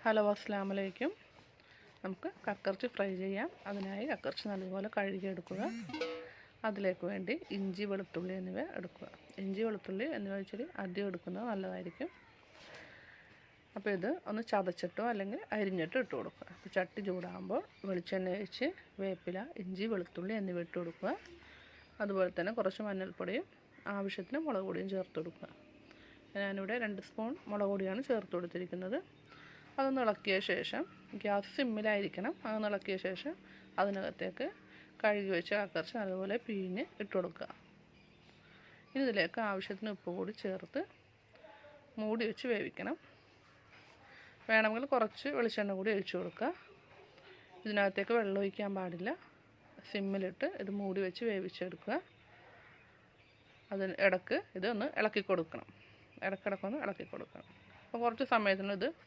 Hello, അസ്സലാമു അലൈക്കും. നമുക്ക് കക്കയിറച്ചി ഫ്രൈ ചെയ്യാം. അതിനായി കക്കയിറച്ചി നല്ലപോലെ കഴുകിയെടുക്കുക. അതിലേക്ക് വേണ്ടി ഇഞ്ചി, വെളുത്തുള്ളി എന്നിവ എടുക്കുക. ഇഞ്ചി, വെളുത്തുള്ളി എന്നിവ ഇച്ചിരി അധികം എടുക്കുന്നത് നല്ലതായിരിക്കും. അപ്പോൾ ഇത് ഒന്ന് ചതച്ചിട്ടോ അല്ലെങ്കിൽ അരിഞ്ഞിട്ടോ ഇട്ട് കൊടുക്കുക. അപ്പോൾ ചട്ടി ചൂടാകുമ്പോൾ വെളിച്ചെണ്ണ ഒഴിച്ച് വേപ്പില, ഇഞ്ചി, വെളുത്തുള്ളി എന്നിവ ഇട്ട് കൊടുക്കുക. അതുപോലെ തന്നെ കുറച്ച് മഞ്ഞൾപ്പൊടിയും ആവശ്യത്തിന് മുളക് പൊടിയും ചേർത്ത് കൊടുക്കുക. ഞാനിവിടെ 2 സ്പൂൺ മുളക് പൊടിയാണ് ചേർത്ത് കൊടുത്തിരിക്കുന്നത്. അതൊന്ന് ഇളക്കിയ ശേഷം ഗ്യാസ് സിമ്മിലായിരിക്കണം. അതൊന്ന് ഇളക്കിയ ശേഷം അതിനകത്തേക്ക് കഴുകി വെച്ച കക്കയിറച്ചി അതുപോലെ പിഴിഞ്ഞ് ഇട്ട് കൊടുക്കുക. ഇനി ഇതിലേക്ക് ആവശ്യത്തിന് ഉപ്പ് കൂടി ചേർത്ത് മൂടി വെച്ച് വേവിക്കണം. വേണമെങ്കിൽ കുറച്ച് വെളിച്ചെണ്ണ കൂടി ഒഴിച്ചു കൊടുക്കുക. ഇതിനകത്തേക്ക് വെള്ളം ഒഴിക്കാൻ പാടില്ല. സിമ്മിലിട്ട് ഇത് മൂടി വെച്ച് വേവിച്ചെടുക്കുക. അതിന് ഇടയ്ക്ക് ഇതൊന്ന് ഇളക്കി കൊടുക്കണം. ഇടയ്ക്കിടയ്ക്കൊന്ന് ഇളക്കി കൊടുക്കണം. അപ്പോൾ കുറച്ച് സമയത്തിന് ഇത്